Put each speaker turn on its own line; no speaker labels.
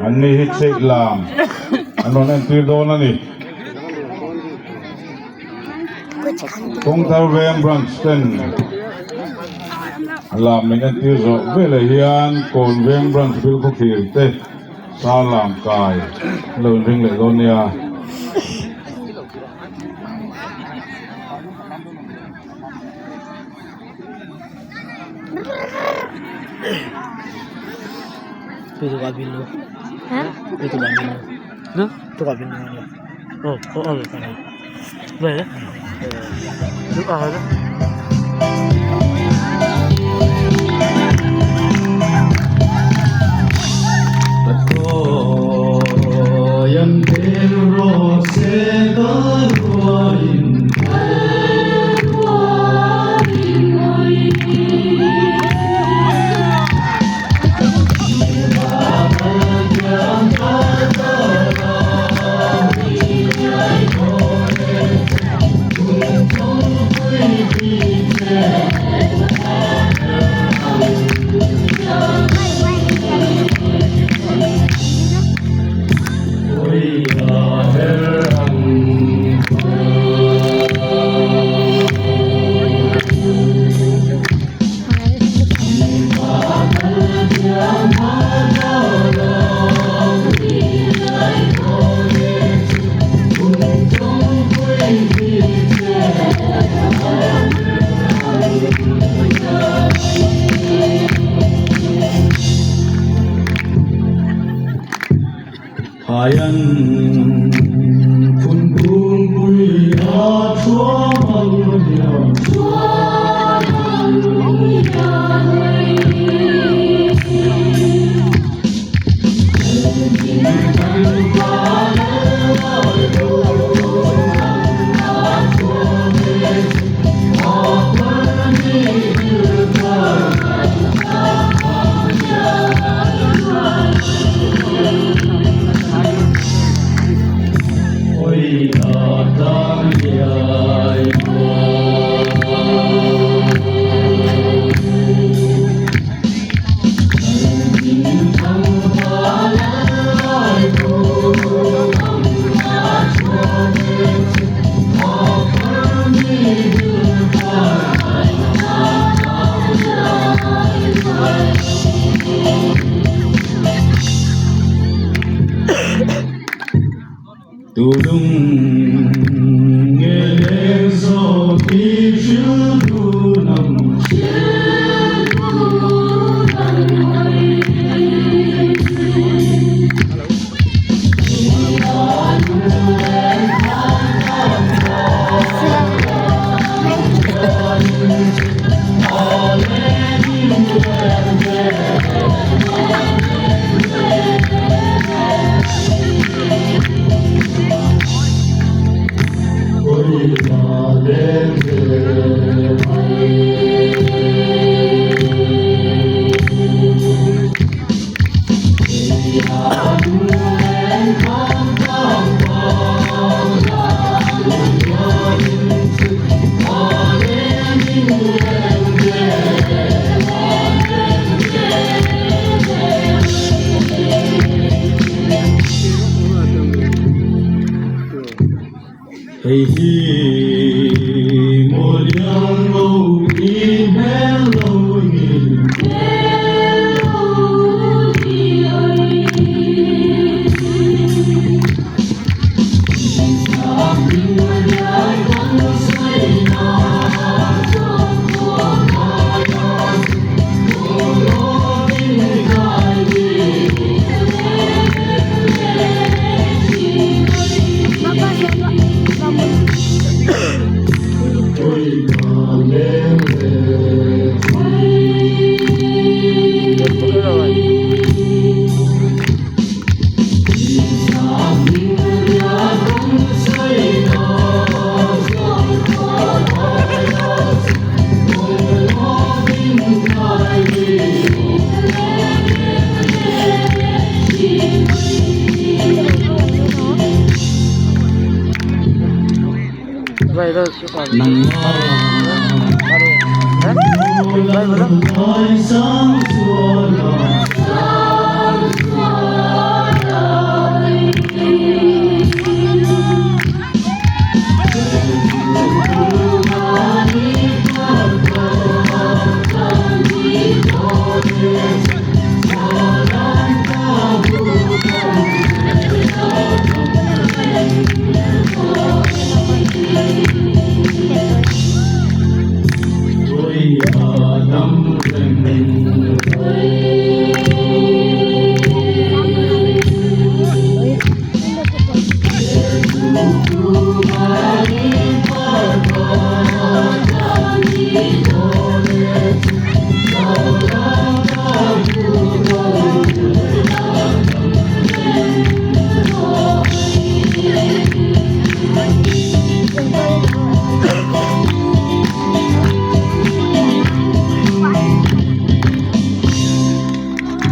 anh này hít xịt làm anh nói anh tuyệt đối là này công thao về em Branston làm mình anh tuyệt rồi về là hiền còn về em Branston có khi thế sao làm cài lớn riêng lại luôn nha
Itu kabin lo.
Hah?
Itu kabin lo.
No?
Itu kabin lo. Oh, betul. Boleh? Itu ada.
Aku yang terrose terwain Hayan kun kun bui a chua mang Tudung ngelezo kijudunam Hey, Moliano, hello,
Baru.